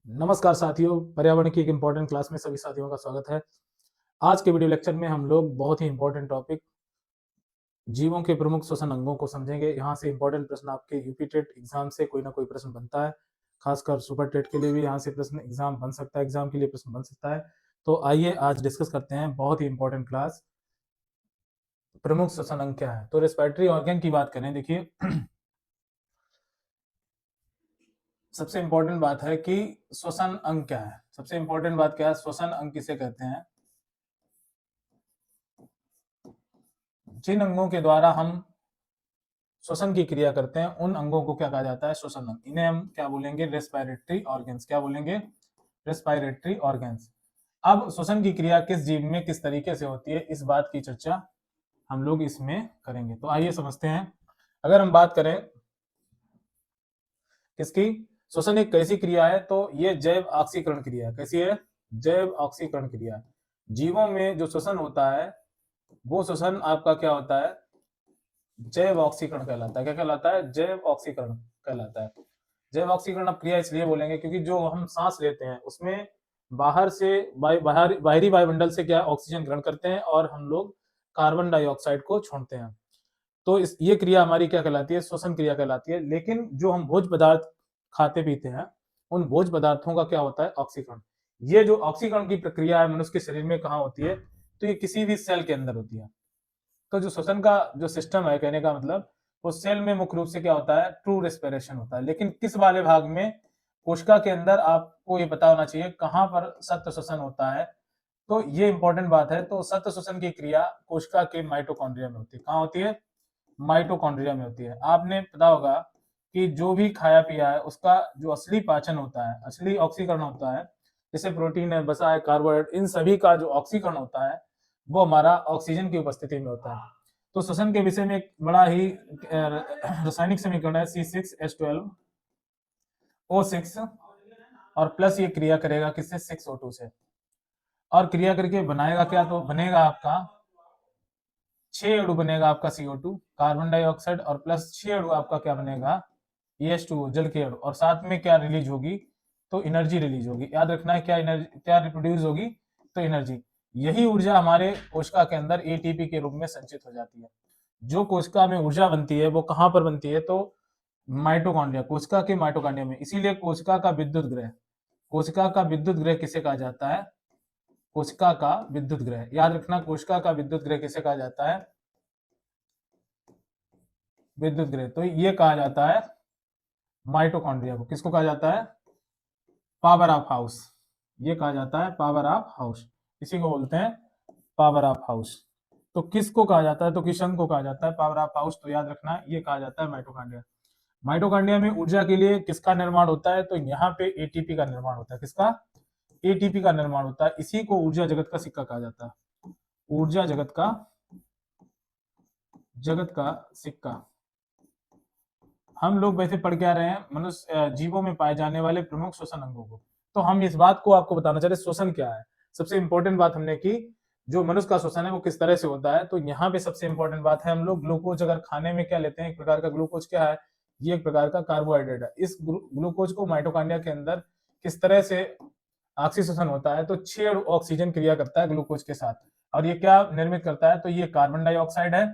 नमस्कार साथियों, पर्यावरण की एक इम्पोर्टेंट क्लास में सभी साथियों का स्वागत है। आज के वीडियो लेक्चर में हम लोग बहुत ही इम्पोर्टेंट टॉपिक जीवों के प्रमुख श्वसन अंगों को समझेंगे। यहाँ से इम्पोर्टेंट प्रश्न आपके यूपी टेट एग्जाम से कोई ना कोई प्रश्न बनता है, खासकर सुपर टेट के लिए भी यहाँ से प्रश्न एग्जाम बन सकता है, एग्जाम के लिए प्रश्न बन सकता है। तो आइए आज डिस्कस करते हैं बहुत ही इम्पोर्टेंट क्लास, प्रमुख श्वसन अंग क्या है। तो रेस्पिरेटरी ऑर्गन की बात करें, देखिए सबसे इंपॉर्टेंट बात है कि श्वसन अंग क्या है। सबसे इंपॉर्टेंट बात क्या है, श्वसन अंग किसे कहते हैं? जिन अंगों के द्वारा हम श्वसन की क्रिया करते हैं उन अंगों को क्या कहा जाता है? श्वसन अंग। इन्हें हम क्या बोलेंगे? Respiratory organs. क्या बोलेंगे? Respiratory organs. अब श्वसन की क्रिया किस जीव में किस तरीके से होती है, इस बात की चर्चा हम लोग इसमें करेंगे। तो आइए समझते हैं। अगर हम बात करें किसकी, श्वसन एक कैसी क्रिया है, तो ये जैव ऑक्सीकरण क्रिया। कैसी है? जैव ऑक्सीकरण क्रिया। जीवों में जो श्वसन होता है वो श्वसन आपका क्या होता है? जैव ऑक्सीकरण कहलाता है। क्या कहलाता है? जैव ऑक्सीकरण कहलाता है। जैव ऑक्सीकरण अब क्रिया इसलिए बोलेंगे क्योंकि जो हम सांस लेते हैं उसमें बाहर से बाहरी वायुमंडल से क्या ऑक्सीजन ग्रहण करते हैं और हम लोग कार्बन डाइऑक्साइड को छोड़ते हैं। तो ये क्रिया हमारी क्या कहलाती है? श्वसन क्रिया कहलाती है। लेकिन जो हम भोज्य पदार्थ खाते पीते हैं उन भोज्य पदार्थों का क्या होता है? ऑक्सीकरण। ये जो ऑक्सीकरण की प्रक्रिया है मनुष्य के शरीर में कहाँ होती है? तो ये किसी भी सेल के अंदर होती है। तो जो श्वसन का जो सिस्टम है, कहने का मतलब वो सेल में मुख्य रूप से क्या होता है? ट्रू रेस्पिरेशन होता है। लेकिन किस वाले भाग में? कोशिका के अंदर आपको ये पता होना चाहिए कहाँ पर सत्व श्वसन होता है। तो ये इंपॉर्टेंट बात है। तो सत्व श्वसन की क्रिया कोशिका के माइटोकॉन्ड्रिया में होती है। कहाँ होती है? माइटोकॉन्ड्रिया में होती है। आपने पता होगा कि जो भी खाया पिया है उसका जो असली पाचन होता है, असली ऑक्सीकरण होता है, जैसे प्रोटीन है, वसा है, कार्बोहाइड्रेट, इन सभी का जो ऑक्सीकरण होता है वो हमारा ऑक्सीजन की उपस्थिति में होता है। तो श्वसन के विषय में एक बड़ा ही रासायनिक समीकरण है C6H12O6 और प्लस ये क्रिया करेगा किससे? 6O2 से। और क्रिया करके बनाएगा क्या? तो बनेगा आपका 6 अणु बनेगा आपका CO2 कार्बन डाइऑक्साइड और प्लस 6 अणु आपका क्या बनेगा? H2O जल के अणु। और साथ में क्या रिलीज होगी? तो एनर्जी रिलीज होगी। याद रखना है क्या एनर्जी, क्या रिप्रोड्यूस होगी? तो एनर्जी। यही ऊर्जा हमारे कोशिका के अंदर एटीपी के रूप में संचित हो जाती है। जो कोशिका में ऊर्जा बनती है वो कहां पर बनती है? तो माइटोकॉन्ड्रिया, कोशिका के माइटोकॉन्ड्रिया में। इसीलिए कोशिका का विद्युत ग्रह, कोशिका का विद्युत ग्रह किसे कहा जाता है? कोशिका का विद्युत ग्रह। याद रखना, कोशिका का विद्युत ग्रह किसे कहा जाता है? विद्युत ग्रह। तो ये कहा जाता है माइटोकॉन्ड्रिया को। किसको कहा जाता है? Power of house. ये कहा जाता है पावर ऑफ हाउस। इसी को बोलते हैं पावर ऑफ हाउस। तो किसको कहा जाता है? तो किस अंग को कहा जाता है पावर ऑफ हाउस? तो याद रखना ये कहा जाता है माइटोकॉन्ड्रिया। माइटोकॉन्ड्रिया में ऊर्जा के लिए किसका निर्माण होता है? तो यहाँ पे एटीपी का निर्माण होता है। किसका? एटीपी का निर्माण होता है। इसी को ऊर्जा जगत का सिक्का कहा जाता है। ऊर्जा जगत का सिक्का। हम लोग वैसे पढ़ के आ रहे हैं मनुष्य जीवों में पाए जाने वाले प्रमुख श्वसन अंगों को। तो हम इस बात को आपको बताना चाह रहे श्वसन क्या है। सबसे इंपॉर्टेंट बात हमने की, जो मनुष्य का श्वसन है वो किस तरह से होता है। तो यहाँ पे सबसे इंपॉर्टेंट बात है, हम लोग ग्लूकोज अगर खाने में क्या लेते हैं, एक प्रकार का ग्लूकोज क्या है? ये एक प्रकार का कार्बोहाइड्रेट है। इस ग्लूकोज को माइटोकॉन्ड्रिया के अंदर किस तरह से ऑक्सीजन होता है? तो 6 ऑक्सीजन क्रिया करता है ग्लूकोज के साथ। और ये क्या निर्मित करता है? तो ये कार्बन डाइऑक्साइड है,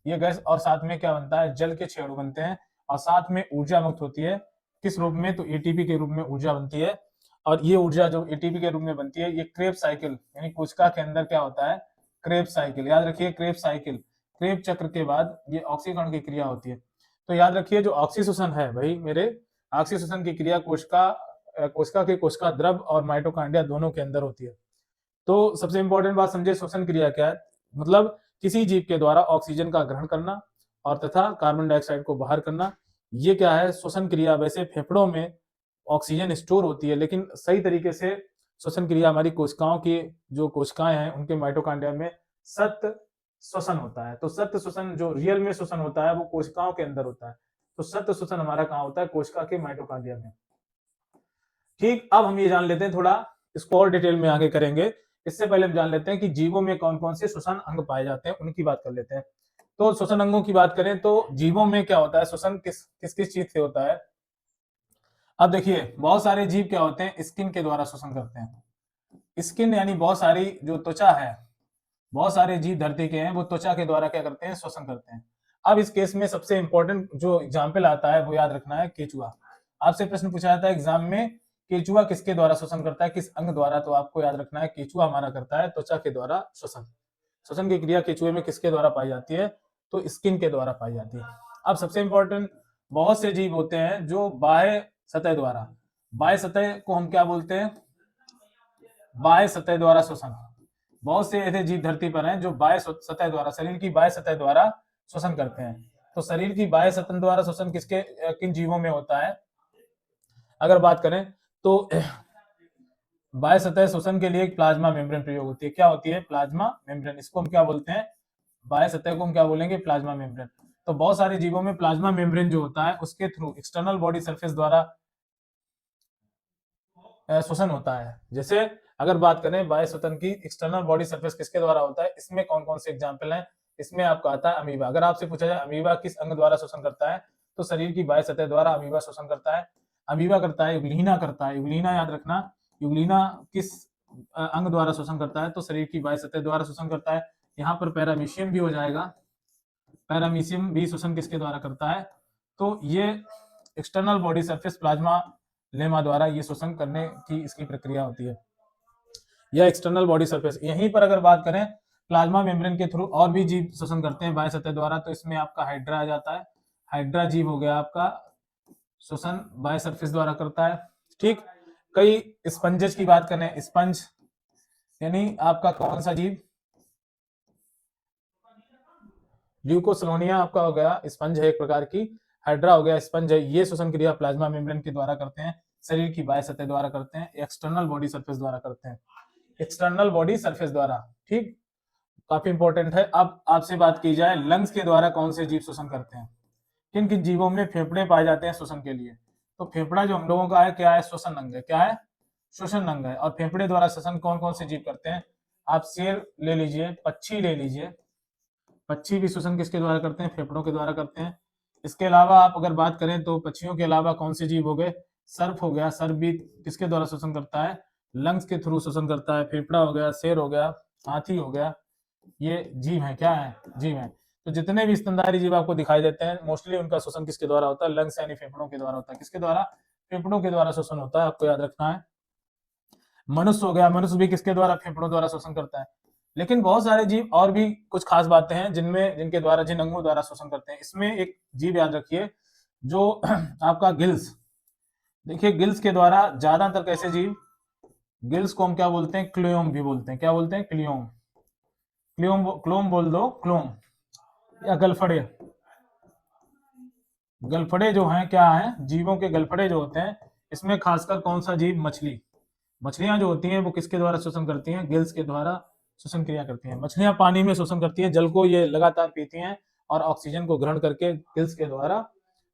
ये गैस, और साथ में क्या बनता है? जल के 6 अणु बनते हैं और साथ में ऊर्जा मुक्त होती है। किस रूप में? तो एटीपी के रूप में ऊर्जा बनती है। और ये ऊर्जा जो एटीपी के रूप में बनती है, ये क्रेब साइकिल यानी कोशिका के अंदर क्या होता है? Krebs cycle. याद रखिए क्रेब साइकिल, क्रेब चक्र के बाद ये ऑक्सीकरण की क्रिया होती है। तो याद रखिए जो ऑक्सीशोषण है भाई मेरे, ऑक्सीशोषण की क्रिया कोशिका के कोशिका द्रव और माइटोकॉन्ड्रिया दोनों के अंदर होती है। तो सबसे इंपॉर्टेंट बात समझे, श्वसन क्रिया क्या है? मतलब किसी जीव के द्वारा ऑक्सीजन का ग्रहण करना और तथा कार्बन डाइऑक्साइड को बाहर करना, ये क्या है? श्वसन क्रिया। वैसे फेफड़ों में ऑक्सीजन स्टोर होती है, लेकिन सही तरीके से श्वसन क्रिया हमारी कोशिकाओं की जो कोशिकाएं हैं उनके माइटोकॉन्ड्रिया में सत्व श्वसन होता है। तो सत्व श्वसन जो रियल में श्वसन होता है वो कोशिकाओं के अंदर होता है। तो सत्व श्वसन हमारा कहाँ होता है? कोशिका के माइटोकॉन्ड्रिया में। ठीक, अब हम ये जान लेते हैं, थोड़ा इसको और डिटेल में आगे करेंगे। इससे पहले हम जान लेते हैं कि जीवों में कौन कौन से श्वसन अंग पाए जाते हैं, उनकी बात कर लेते हैं। तो श्वसन अंगों की बात करें तो जीवों में क्या होता है? श्वसन किस किस चीज से होता है? अब देखिए बहुत सारे जीव क्या होते हैं, स्किन के द्वारा शोषण करते हैं। स्किन यानी बहुत सारी जो त्वचा है, बहुत सारे जीव धरती के हैं वो त्वचा के द्वारा क्या करते हैं, शोषण करते हैं। अब इस केस में सबसे इंपॉर्टेंट जो एग्जाम्पल आता है वो याद रखना है, केचुआ। आपसे प्रश्न पूछा जाता है एग्जाम में, केचुआ किसके द्वारा शोषण करता है, किस अंग द्वारा? तो आपको याद रखना है केचुआ हमारा करता है त्वचा के द्वारा शोषण। शोषण की क्रिया केचुए में किसके द्वारा पाई जाती है, तो स्किन के द्वारा पाई जाती है। अब सबसे इंपॉर्टेंट, बहुत से जीव होते हैं जो बाह्य सतह द्वारा, बाह्य सतह को हम क्या बोलते हैं, बाह्य सतह द्वारा शोषण। बहुत से ऐसे जीव धरती पर हैं जो बाह्य सतह द्वारा, शरीर की बाह्य सतह द्वारा शोषण करते हैं। तो शरीर की बाह्य सतह द्वारा शोषण किसके किन जीवों में होता है, अगर बात करें तो बाह्य सतह शोषण के लिए एक प्लाज्मा मेम्ब्रेन प्रयोग होती है। क्या होती है, प्लाज्मा मेम्ब्रेन। इसको हम क्या बोलते हैं, बाह्य सतह को हम क्या बोलेंगे, प्लाज्मा मेम्ब्रेन। तो बहुत सारे जीवों में प्लाज्मा मेम्ब्रेन जो होता है उसके थ्रू एक्सटर्नल बॉडी सरफेस द्वारा शोषण होता है। जैसे अगर बात करें बाह्य सतह की, एक्सटर्नल बॉडी सरफेस किसके द्वारा होता है, इसमें कौन कौन से एग्जाम्पल हैं, इसमें आपका आता है अमीबा। अगर आपसे पूछा जाए अमीबा किस अंग द्वारा शोषण करता है, तो शरीर की बाह्य सतह द्वारा अमीबा शोषण करता है। अमीबा करता है, यूग्लिना करता है, यूग्लिना याद रखना, यूग्लिना किस अंग द्वारा शोषण करता है, तो शरीर की बाह्य सतह द्वारा शोषण करता है। यहाँ पर पैरामीशियम भी हो जाएगा, पैरामीशियम भी शोषण किसके द्वारा करता है, तो ये external body surface plasma lemma द्वारा ये शोषण करने की इसकी प्रक्रिया होती है, या एक्सटर्नल बॉडी सरफेस। यहीं पर अगर बात करें प्लाज्मा मेम्ब्रेन के थ्रू और भी जीव शोषण करते हैं बाह्य सतह द्वारा, तो इसमें आपका हाइड्रा आ जाता है। हाइड्रा जीव हो गया आपका, शोषण बाह्य सरफेस द्वारा करता है। ठीक, कई स्पंजेस की बात करें, स्पंज यानी आपका कौन सा जीव, ल्यूकोसलोनिया आपका हो गया, स्पंज है एक प्रकार की। हाइड्रा हो गया, स्पंज है। ये श्वसन क्रिया प्लाज्मा मेम्ब्रेन के द्वारा करते हैं, शरीर की बाह्य सतह द्वारा करते हैं, एक्सटर्नल बॉडी सरफेस द्वारा करते हैं, एक्सटर्नल बॉडी सरफेस द्वारा। ठीक, काफी इंपॉर्टेंट है। अब आपसे बात की जाए लंग्स के द्वारा कौन से जीव श्वसन करते हैं, किन किन जीवों में फेफड़े पाए जाते हैं श्वसन के लिए, तो फेफड़ा जो हम लोगों का है क्या है, श्वसन अंग है। क्या है, श्वसन अंग है। और फेफड़े द्वारा श्वसन कौन कौन से जीव करते हैं, आप शेर ले लीजिए, पक्षी ले लीजिए, पक्षी भी श्वसन किसके द्वारा करते हैं, फेफड़ों के द्वारा करते हैं। इसके अलावा आप अगर बात करें तो पक्षियों के अलावा कौन से जीव हो गए, सर्प हो गया, सर्प भी किसके द्वारा श्वसन करता है, लंग्स के थ्रू श्वसन करता है। फेफड़ा हो गया, शेर हो गया, हाथी हो गया, ये जीव है, क्या है, जीव है। तो जितने भी स्तनधारी जीव आपको दिखाई देते हैं मोस्टली उनका श्वसन किसके द्वारा होता है, लंग्स यानी फेफड़ों के द्वारा होता है। किसके द्वारा, फेफड़ों के द्वारा श्वसन होता है, आपको याद रखना है। मनुष्य हो गया, मनुष्य भी किसके द्वारा, फेफड़ों द्वारा श्वसन करता है। लेकिन बहुत सारे जीव और भी कुछ खास बातें हैं जिनमें जिनके द्वारा जिन अंगों द्वारा श्वसन करते हैं। इसमें एक जीव याद रखिए जो आपका गिल्स, देखिए गिल्स के द्वारा ज्यादातर कैसे जीव, गिल्स को हम क्या बोलते हैं, क्लियोम भी बोलते हैं। क्या बोलते हैं, क्लियोम, क्लियोम, क्लोम बोल दो, क्लोम या गलफड़े। गलफड़े जो हैं क्या हैं, जीवों के गलफड़े जो होते हैं, इसमें खासकर कौन सा जीव, मछली। मछलियां जो होती हैं वो किसके द्वारा श्वसन करती हैं, गिल्स के द्वारा श्वसन क्रिया करती हैं। मछलियां पानी में श्वसन करती हैं, जल को ये लगातार पीती हैं और ऑक्सीजन को ग्रहण करके गिल्स के द्वारा,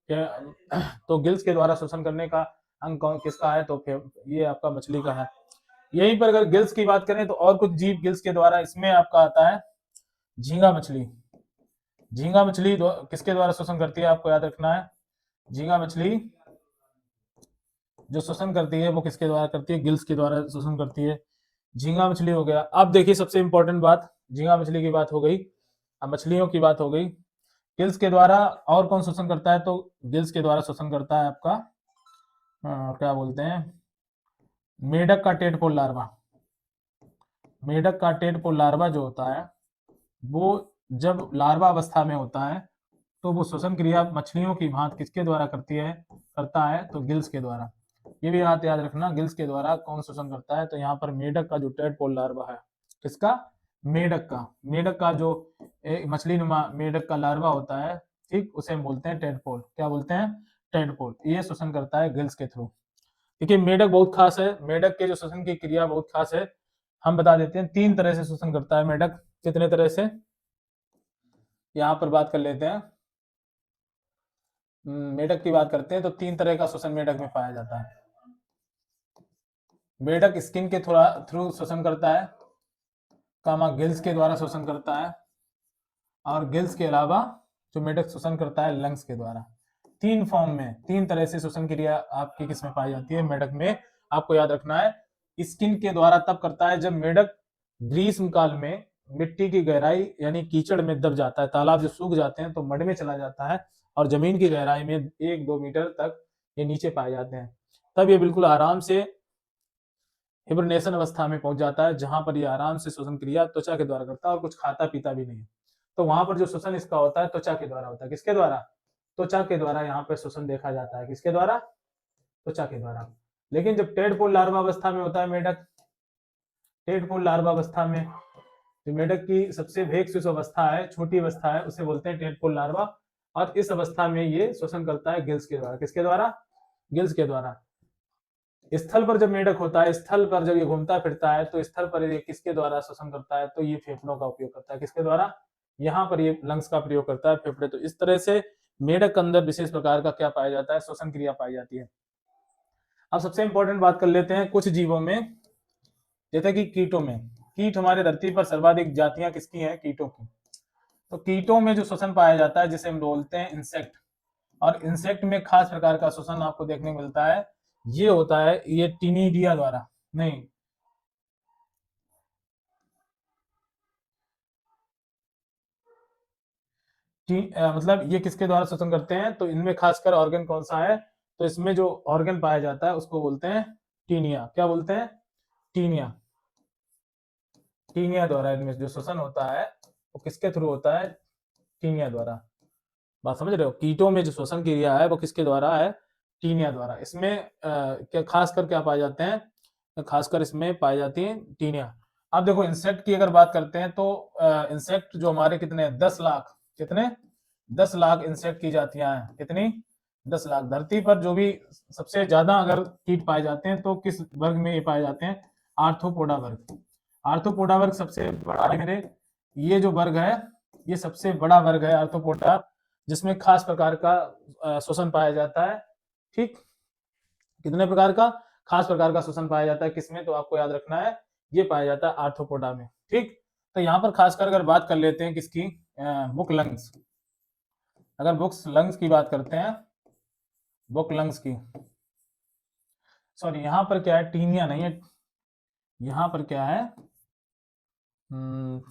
तो गिल्स के द्वारा श्वसन करने का अंग कौन किसका है, तो फिर ये आपका मछली का है। यहीं पर अगर गिल्स की बात करें तो और कुछ जीव गिल्स के द्वारा, इसमें आपका आता है झींगा मछली। झींगा मछली किसके द्वारा श्वसन करती है, आपको याद रखना है। झींगा मछली जो श्वसन करती है वो किसके द्वारा करती है, गिल्स के द्वारा श्वसन करती है। झींगा मछली हो गया। अब देखिए सबसे इंपॉर्टेंट बात, झींगा मछली की बात हो गई, अब मछलियों की बात हो गई। गिल्स के द्वारा और कौन श्वसन करता है, तो गिल्स के द्वारा श्वसन करता है आपका क्या बोलते हैं, मेढक का टेडपोल लार्वा। मेढक का टेडपोल लार्वा जो होता है वो जब लार्वा अवस्था में होता है तो वो श्वसन क्रिया मछलियों की भांति किसके द्वारा करता है, तो गिल्स के द्वारा। ये भी बात याद रखना, गिल्स के द्वारा कौन शोषण करता है, तो यहाँ पर मेढक का जो टेडपोल लार्वा है, किसका, मेढक का जो मछली नुमा मेढक का लार्वा होता है, ठीक, उसे हम बोलते हैं टेडपोल। क्या बोलते हैं, टेडपोल। ये शोषण करता है गिल्स के थ्रू। देखिए मेढक बहुत खास है, मेढक के जो शोषण की क्रिया बहुत खास है। हम बता देते हैं 3 तरह से शोषण करता है मेढक। कितने तरह से, यहाँ पर बात कर लेते हैं। मेढक की बात करते हैं तो 3 तरह का शोषण मेढक में पाया जाता है। मेढक स्किन के थ्रू शोषण करता है, गिल्स के द्वारा शोषण करता है, और गिल्स के अलावा जो मेढक शोषण करता है लंग्स के द्वारा। तीन फॉर्म में, तीन तरह से श्वसन क्रिया आपकी किसमें पाई जाती है, मेढक में। आपको याद रखना है, स्किन के द्वारा तब करता है जब मेढक ग्रीष्म काल में मिट्टी की गहराई यानी कीचड़ में दब जाता है, तालाब जो सूख जाते हैं तो मड में चला जाता है और जमीन की गहराई में 1-2 मीटर तक ये नीचे पाए जाते हैं। तब ये बिल्कुल आराम से हिबरनेशन अवस्था में पहुंच जाता है, जहां पर ये आराम से श्वसन क्रिया त्वचा के द्वारा करता है और कुछ खाता पीता भी नहीं। तो वहां पर जो श्वसन इसका होता है त्वचा के द्वारा होता है। किसके द्वारा? त्वचा के द्वारा यहाँ पे श्वसन देखा जाता है। किसके द्वारा? त्वचा के द्वारा। लेकिन जब टेडपोल लार्वा अवस्था में होता है मेढक, टेडपोल लार्वा अवस्था में जो मेढक की सबसे भेक अवस्था है, छोटी अवस्था है, उसे बोलते हैं टेडपोल लार्वा। और इस अवस्था में ये श्वसन करता है गिल्स के द्वारा। किसके द्वारा? गिल्स के द्वारा। स्थल पर जब मेढक होता है, स्थल पर जब ये घूमता फिरता है तो स्थल पर ये किसके द्वारा श्वसन करता है, तो ये फेफड़ों का उपयोग करता है। किसके द्वारा? यहाँ पर ये लंग्स का प्रयोग करता है, फेफड़े। तो इस तरह से मेढक के अंदर विशेष प्रकार का क्या पाया जाता है, श्वसन क्रिया पाई जाती है। अब सबसे इंपॉर्टेंट बात कर लेते हैं कुछ जीवों में, जैसे कि कीटों में। कीट हमारे धरती पर सर्वाधिक जातियां किसकी हैं? कीटों की। तो कीटों में जो श्वसन पाया जाता है जिसे हम बोलते हैं इंसेक्ट, और इंसेक्ट में खास प्रकार का श्वसन आपको देखने को मिलता है, ये होता है ये टीनिडिया द्वारा, नहीं मतलब ये किसके द्वारा श्वसन करते हैं, तो इनमें खासकर ऑर्गन कौन सा है, तो इसमें जो ऑर्गन पाया जाता है उसको बोलते हैं टीनिया। क्या बोलते हैं? टीनिया। टीनिया द्वारा इनमें जो श्वसन होता है वो किसके थ्रू होता है? टीनिया द्वारा। बात समझ रहे हो? कीटों में जो श्वसन क्रिया है वो किसके द्वारा है? टीनिया द्वारा। इसमें क्या खासकर क्या पाए जाते हैं? खासकर इसमें पाई जाती है टीनिया। अब देखो इंसेक्ट की अगर बात करते हैं तो इंसेक्ट जो हमारे कितने 10 लाख, कितने 10 लाख इंसेक्ट की जातियां हैं। कितनी? 10 लाख। धरती पर जो भी सबसे ज्यादा अगर कीट पाए जाते हैं तो किस वर्ग में ये पाए जाते हैं? आर्थ्रोपोडा वर्ग। आर्थ्रोपोडा वर्ग सबसे बड़ा है मेरे, ये जो वर्ग है ये सबसे बड़ा वर्ग है आर्थ्रोपोडा, जिसमें खास प्रकार का श्वसन पाया जाता है। ठीक, कितने प्रकार का? खास प्रकार का श्वसन पाया जाता है किसमें, तो आपको याद रखना है ये पाया जाता है आर्थ्रोपोडा में। ठीक, तो यहाँ पर खासकर अगर बात कर लेते हैं किसकी, बुक लंग्स। अगर बुक्स लंग्स की बात करते हैं, बुक लंग्स की, सॉरी यहाँ पर क्या है, टीनिया नहीं है, यहाँ पर क्या है,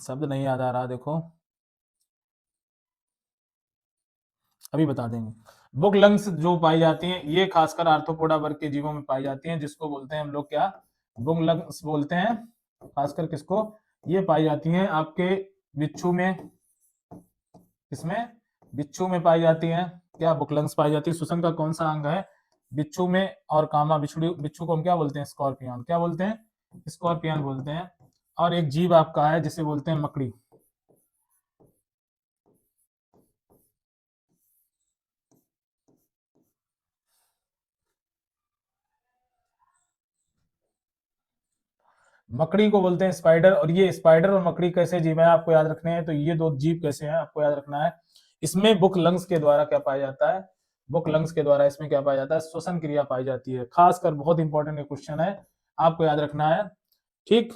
शब्द नहीं याद आ रहा, देखो अभी बता देंगे। बुक लंग्स जो पाई जाती हैं ये खासकर आर्थ्रोपोडा वर्ग के जीवों में पाई जाती हैं, जिसको बोलते हैं हम लोग क्या, बुक लंग्स बोलते हैं। खासकर किसको? ये पाई जाती हैं आपके बिच्छू में। किसमें? बिच्छू में पाई जाती हैं। क्या बुक लंग्स पाई जाती है? श्वसन का कौन सा अंग है? बिच्छू में। और कामा बिच्छू, बिच्छू को हम क्या बोलते हैं? स्कॉर्पियन। क्या बोलते हैं? स्कॉर्पियन बोलते हैं। और एक जीव आपका है जिसे बोलते हैं मकड़ी। मकड़ी को बोलते हैं स्पाइडर। और ये स्पाइडर और मकड़ी कैसे जीव है आपको याद रखने हैं, तो ये दो जीव कैसे हैं आपको याद रखना है। इसमें बुक लंग्स के द्वारा क्या पाया जाता है? बुक लंग्स के द्वारा इसमें क्या पाया जाता है? श्वसन क्रिया पाई जाती है। खासकर बहुत इंपॉर्टेंट क्वेश्चन है, आपको याद रखना है। ठीक,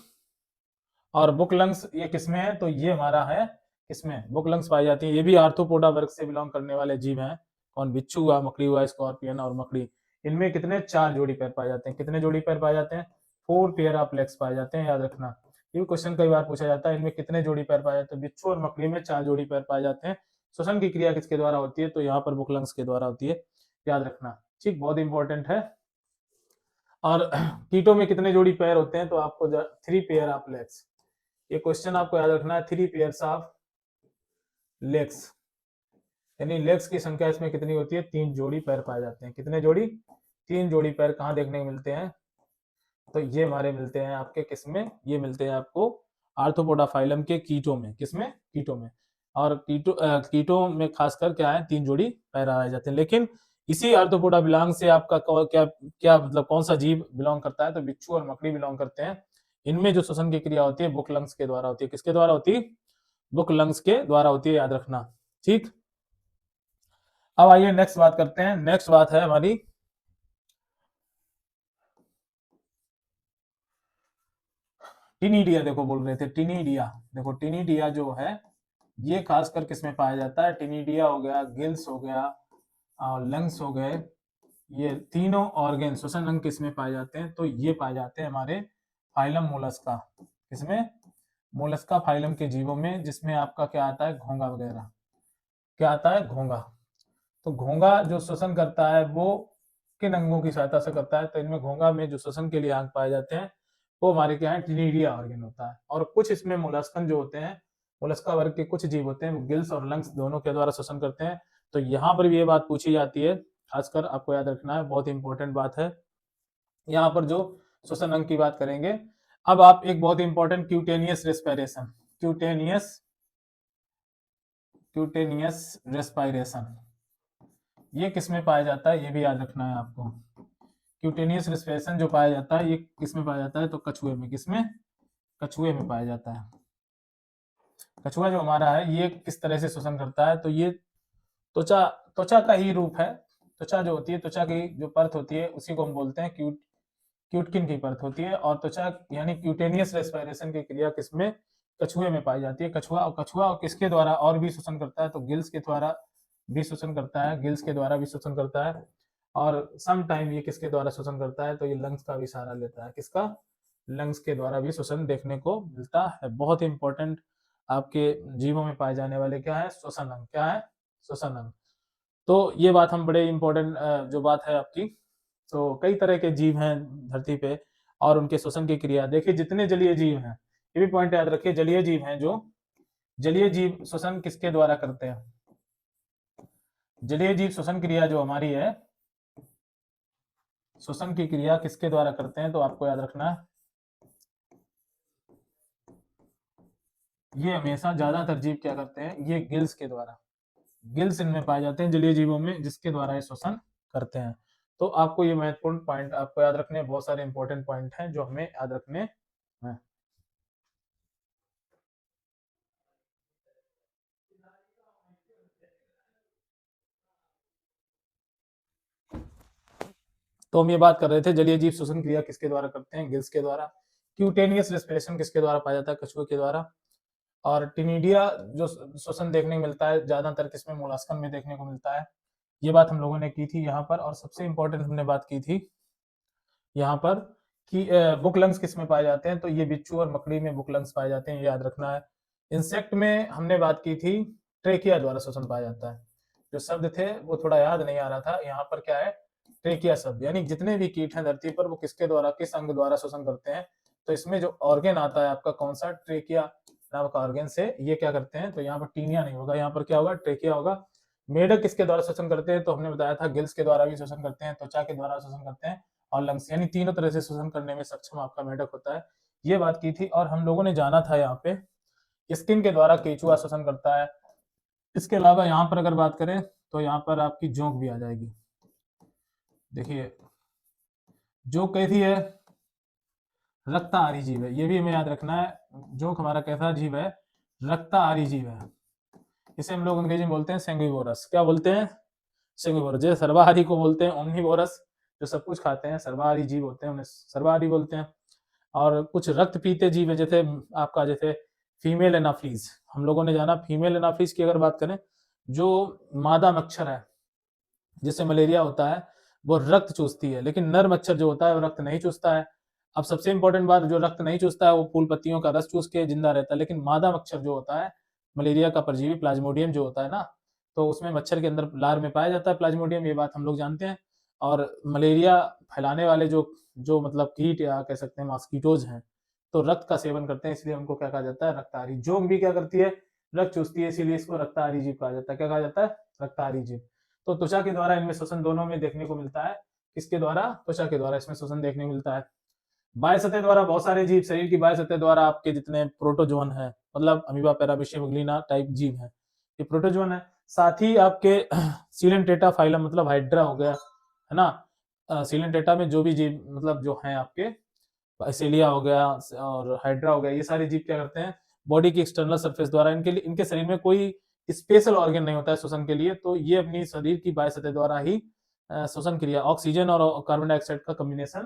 और बुक लंग्स ये किसमें है, तो ये हमारा है किसमें, बुक लंग्स पाई जाती है। ये भी आर्थ्रोपोडा वर्ग से बिलोंग करने वाले जीव हैं। कौन? बिच्छू हुआ, मकड़ी हुआ, स्कॉर्पियन और मकड़ी। इनमें कितने? 4 जोड़ी पैर पाए जाते हैं। कितने जोड़ी पैर पाए जाते हैं? 4 पेयर ऑफ लेग्स पाए जाते हैं, याद रखना। ये क्वेश्चन कई बार पूछा जाता है, इनमें कितने जोड़ी पैर पाए जाते हैं? बिच्छू और मकड़ी में 4 जोड़ी पैर पाए जाते हैं। श्वसन की क्रिया किसके द्वारा होती है, तो यहाँ पर बुक लंग्स के द्वारा होती है, याद रखना। ठीक, बहुत इंपॉर्टेंट है। और कीटों में कितने जोड़ी पैर होते हैं, तो आपको 3 पेयर ऑफ लेग्स। ये क्वेश्चन आपको याद रखना है, 3 पेयर्स ऑफ लेग्स, यानी लेग्स की संख्या इसमें कितनी होती है? 3 जोड़ी पैर पाए जाते हैं। कितने जोड़ी? 3 जोड़ी पैर कहाँ देखने को मिलते हैं, तो ये हमारे मिलते हैं आपके किसमें, ये मिलते हैं आपको आर्थ्रोपोडा फाइलम के कीटों में। किसमें? कीटों में। और कीटों में खासकर क्या है, 3 जोड़ी पैर पाए जाते हैं। लेकिन इसी आर्थ्रोपोडा बिलोंग से आपका क्या क्या मतलब कौन सा जीव बिलोंग करता है, तो बिच्छू और मकड़ी बिलोंग करते हैं। इनमें जो श्वसन की क्रिया होती है बुक लंग्स के द्वारा होती है। किसके द्वारा होती है? बुक लंग्स के द्वारा होती है, याद रखना। ठीक, अब आइए नेक्स्ट बात करते हैं। नेक्स्ट बात है हमारी टिनिडिया। देखो बोल रहे थे टिनिडिया, देखो टिनिडिया जो है ये खासकर किसमें पाया जाता है? टिनिडिया हो गया, गिल्स हो गया, और लंग्स हो गए, ये तीनों ऑर्गन श्वसन अंग किसमें पाए जाते हैं? तो ये पाए जाते हैं हमारे फाइलम मोलस्का। किसमें? मोलस्का फाइलम के जीवों में, जिसमें आपका क्या आता है? घोंगा वगैरह। क्या आता है? घोंगा। तो घोंगा जो श्वसन करता है वो किन अंगों की सहायता से करता है? तो इनमें घोंगा में जो श्वसन के लिए अंग पाए जाते हैं वो हमारे क्या है? टिनिडिया ऑर्गन होता है। और कुछ इसमें मोलस्कन जो होते हैं, मोलस्का वर्ग के कुछ जीव होते हैं, वो गिल्स और लंग्स दोनों के द्वारा श्वसन करते हैं। तो यहाँ पर भी ये बात पूछी जाती है, खासकर आपको याद रखना है, बहुत इंपॉर्टेंट बात है। यहाँ पर जो श्वसन अंग की बात करेंगे, अब आप एक बहुत important cutaneous respiration, cutaneous cutaneous respiration, ये किसमें पाया जाता है? ये भी याद रखना है आपको। क्यूटेनियस रेस्पिरेशन जो पाया जाता है ये किसमें पाया जाता है? तो कछुए में। किसमें? कछुए में पाया जाता है। कछुआ जो हमारा है ये किस तरह से श्वसन करता है? तो ये त्वचा त्वचा का ही रूप है। त्वचा जो होती है, त्वचा की जो परत होती है उसी को हम बोलते हैं क्यूटकिन की परत होती है। और त्वचा यानी क्यूटेनियस रेस्पिरेशन की क्रिया किसमें? कछुए में पाई जाती है। कछुआ और किसके द्वारा और भी श्वसन करता है? तो गिल्स के द्वारा भी श्वसन करता है, गिल्स के द्वारा भी श्वसन करता है। और सम टाइम ये किसके द्वारा श्वसन करता है? तो ये लंग्स का भी सहारा लेता है। किसका? लंग्स के द्वारा भी श्वसन देखने को मिलता है। बहुत इंपॉर्टेंट आपके जीवों में पाए जाने वाले क्या है? श्वसन अंग। क्या है? श्वसन अंग। तो ये बात हम बड़े इंपॉर्टेंट जो बात है आपकी। तो कई तरह के जीव हैं धरती पे और उनके श्वसन की क्रिया देखिए। जितने जलीय जीव हैं, ये भी पॉइंट याद रखिए, जलीय जीव हैं जो जलीय जीव श्वसन किसके द्वारा करते हैं? जलीय जीव श्वसन क्रिया जो हमारी है, श्वसन की क्रिया किसके द्वारा करते हैं? तो आपको याद रखना है, ये हमेशा ज्यादातर जीव क्या करते हैं? ये गिल्स के द्वारा, गिल्स इनमें पाए जाते हैं जलीय जीवों में, जिसके द्वारा ये श्वसन करते हैं। तो आपको ये महत्वपूर्ण पॉइंट आपको याद रखने हैं। बहुत सारे इंपॉर्टेंट पॉइंट हैं जो हमें याद रखने हैं। तो हम ये बात कर रहे थे, जलीय जीव श्वसन क्रिया किसके द्वारा करते हैं? गिल्स के द्वारा। क्यूटेनियस रेस्पिरेशन किसके द्वारा पाया जाता है? कछुए के द्वारा। और टिनिडिया जो श्वसन देखने को मिलता है ज्यादातर किसमें? मोलस्कन में देखने को मिलता है। ये बात हम लोगों ने की थी यहाँ पर। और सबसे इंपॉर्टेंट हमने बात की थी यहाँ पर कि बुक लंग्स किसमें पाए जाते हैं? तो ये बिच्छू और मकड़ी में बुक लंग्स पाए जाते हैं, ये याद रखना है। इंसेक्ट में हमने बात की थी ट्रेकिया द्वारा श्वसन पाया जाता है। जो शब्द थे वो थोड़ा याद नहीं आ रहा था, यहाँ पर क्या है? ट्रेकिया शब्द। यानी जितने भी कीट हैं धरती पर वो किसके द्वारा, किस अंग द्वारा श्वसन करते हैं? तो इसमें जो ऑर्गन आता है आपका कौन सा? ट्रेकिया नामक ऑर्गन से ये क्या करते हैं? तो यहाँ पर टीनिया नहीं होगा, यहाँ पर क्या होगा? ट्रेकिया होगा। मेढक किसके द्वारा श्वसन करते हैं? तो हमने बताया था गिल्स के द्वारा भी श्वसन करते हैं, त्वचा के द्वारा श्वसन करते हैं और लंग्स, यानी तीनों तरह से श्वसन करने में सक्षम आपका मेढक होता है। ये बात की थी। और हम लोगों ने जाना था यहाँ पे स्किन के द्वारा केचुआ श्वसन करता है। इसके अलावा यहाँ पर अगर बात करें तो यहाँ पर आपकी जोंक भी आ जाएगी। देखिए जोंक कैसी है? रक्ताहारी जीव है, ये भी हमें याद रखना है। जोंक हमारा कैसा जीव है? रक्ताहारी जीव है। इसे हम लोग अंग्रेजी में बोलते हैं सेंगिवोरस। क्या बोलते हैं? सेंगिवोरस। जैसे सर्वाहारी को बोलते हैं ओमनिवोरस, जो सब कुछ खाते हैं, सर्वाहारी जीव होते हैं, उन्हें सर्वाहारी बोलते हैं। और कुछ रक्त पीते जीव है, जैसे आपका जैसे फीमेल एनाफिलीज। हम लोगों ने जाना फीमेल एनाफिलीज की अगर बात करें, जो मादा मच्छर है जिससे मलेरिया होता है, वो रक्त चूसती है, लेकिन नर मच्छर जो होता है वो रक्त नहीं चूसता है। अब सबसे इंपॉर्टेंट बात, जो रक्त नहीं चूसता है वो फूल पत्तियों का रस चूस के जिंदा रहता है, लेकिन मादा मच्छर जो होता है, मलेरिया का परजीवी प्लाज्मोडियम जो होता है ना, तो उसमें मच्छर के अंदर लार में पाया जाता है प्लाज्मोडियम, ये बात हम लोग जानते हैं। और मलेरिया फैलाने वाले जो जो मतलब कीट या कह सकते हैं मॉस्किटोज हैं, तो रक्त का सेवन करते हैं, इसलिए उनको क्या कहा जाता है? रक्ताहारी। जोंक भी क्या करती है? रक्त चूसती है, इसीलिए इसको रक्ताहारी जीव कहा जाता है। क्या कहा जाता है? रक्ताहारी जीव। तो त्वचा के द्वारा इनमें श्वसन दोनों में देखने को मिलता है। किसके द्वारा? त्वचा के द्वारा इसमें श्वसन देखने को मिलता है। बाह्य सतह द्वारा बहुत सारे जीव, शरीर की बाह्य सतह द्वारा आपके जितने प्रोटोजोन है, मतलब अमीबा, पैरामीशियम, ग्लीना टाइप जीव है, ये प्रोटोजोन है। साथ ही आपके सीलेंटेटा फाइलम मतलब हाइड्रा हो गया, है ना। सीलेंटेटा में जो भी जीव मतलब जो है आपके, एसेलिया हो गया और हाइड्रा हो गया, ये सारे जीव क्या करते हैं? बॉडी की एक्सटर्नल सरफेस द्वारा, इनके लिए इनके शरीर में कोई स्पेशल ऑर्गन नहीं होता है श्वसन के लिए, तो ये अपनी शरीर की बाह्य सतह द्वारा ही श्वसन क्रिया, ऑक्सीजन और कार्बन डाइऑक्साइड का कॉम्बिनेशन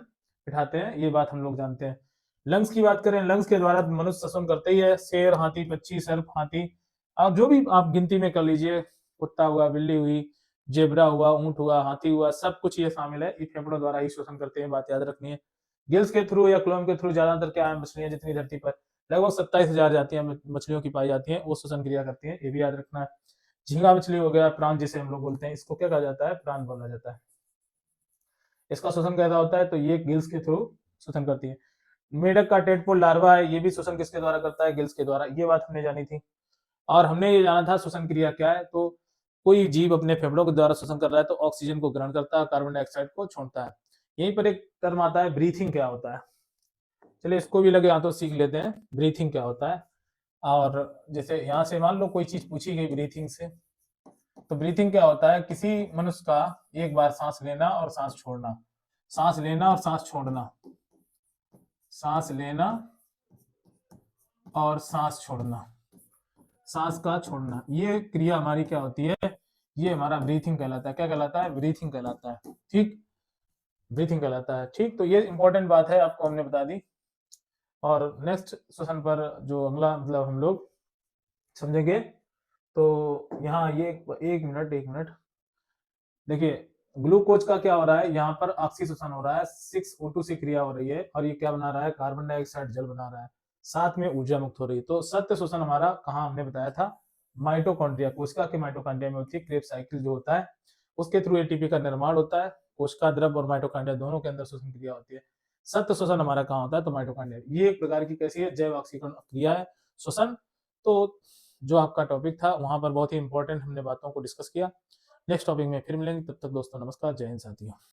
बिठाते हैं, ये बात हम लोग जानते हैं। लंग्स की बात करें, लंग्स के द्वारा मनुष्य श्वसन करते ही है। शेर, हाथी, पक्षी, सर्प, हाथी, आप जो भी आप गिनती में कर लीजिए, कुत्ता हुआ, बिल्ली हुई, जेब्रा हुआ, ऊंट हुआ, हाथी हुआ, सब कुछ ये शामिल है, ये फेफड़ों द्वारा ही श्वसन करते हैं, बात याद रखनी है। गिल्स के थ्रू या क्लोम के थ्रू ज्यादातर क्या है, मछलियां जितनी धरती पर लगभग 27,000 जातियां मछलियों की पाई जाती हैं, वो श्वसन क्रिया करती हैं, ये भी याद रखना है। झींगा मछली हो गया, प्राण जिसे हम लोग बोलते हैं, इसको क्या कहा जाता है, प्राण बोला जाता है। इसका श्वसन कैसा होता है, तो ये गिल्स के थ्रू श्वसन करती है। मेढक का टेडपोल लार्वा है, ये भी श्वसन किसके द्वारा करता है, गिल्स के द्वारा, ये बात हमने जानी थी। और हमने ये जाना था श्वसन क्रिया क्या है, तो कोई जीव अपने फेफड़ों के द्वारा श्वसन कर रहा है तो ऑक्सीजन को ग्रहण करता है, कार्बन डाइऑक्साइड को छोड़ता है। यहीं पर एक टर्म आता है ब्रीथिंग, क्या होता है, चलिए इसको भी लगे हाथों सीख लेते हैं, ब्रीथिंग क्या होता है। और जैसे यहाँ से मान लो कोई चीज पूछी गई ब्रीथिंग से, तो ब्रीथिंग क्या होता है, किसी मनुष्य का एक बार सांस लेना और सांस छोड़ना, सांस लेना और सांस छोड़ना, सांस लेना और सांस छोड़ना, सांस का छोड़ना, ये क्रिया हमारी क्या होती है, ये हमारा ब्रीथिंग कहलाता है। क्या कहलाता है, ब्रीथिंग कहलाता है। ठीक, ब्रीथिंग कहलाता है। ठीक, तो ये इंपॉर्टेंट बात है, आपको हमने बता दी। और नेक्स्ट सेशन पर जो अगला मतलब हम लोग समझेंगे, तो यहाँ ये एक मिनट देखिए, ग्लूकोज का क्या हो रहा है, यहाँ पर ऑक्सीजन हो रहा है, 6O2 से क्रिया हो रही है, और ये क्या बना रहा है, कार्बन डाइऑक्साइड जल बना रहा है, साथ में ऊर्जा मुक्त हो रही है। तो सत्य शोषण हमारा कहाँ हमने बताया था, माइटोकॉन्ड्रिया, कोशिका के माइटोकॉन्ड्रिया में होती है, क्रेब साइकिल जो होता है उसके थ्रू एटीपी का निर्माण होता है, कोशिका द्रव और माइटोकॉन्ड्रिया दोनों के अंदर शोषण क्रिया होती है। सत्य शोषण हमारा कहाँ होता है, तो माइटोकॉन्ड्रिया। ये एक प्रकार की कैसी है, जैव ऑक्सीकरण क्रिया है, शोषण। तो जो आपका टॉपिक था वहां पर बहुत ही इंपॉर्टेंट हमने बातों को डिस्कस किया। नेक्स्ट टॉपिक में फिर मिलेंगे, तब तक दोस्तों नमस्कार, जय हिंद साथियों।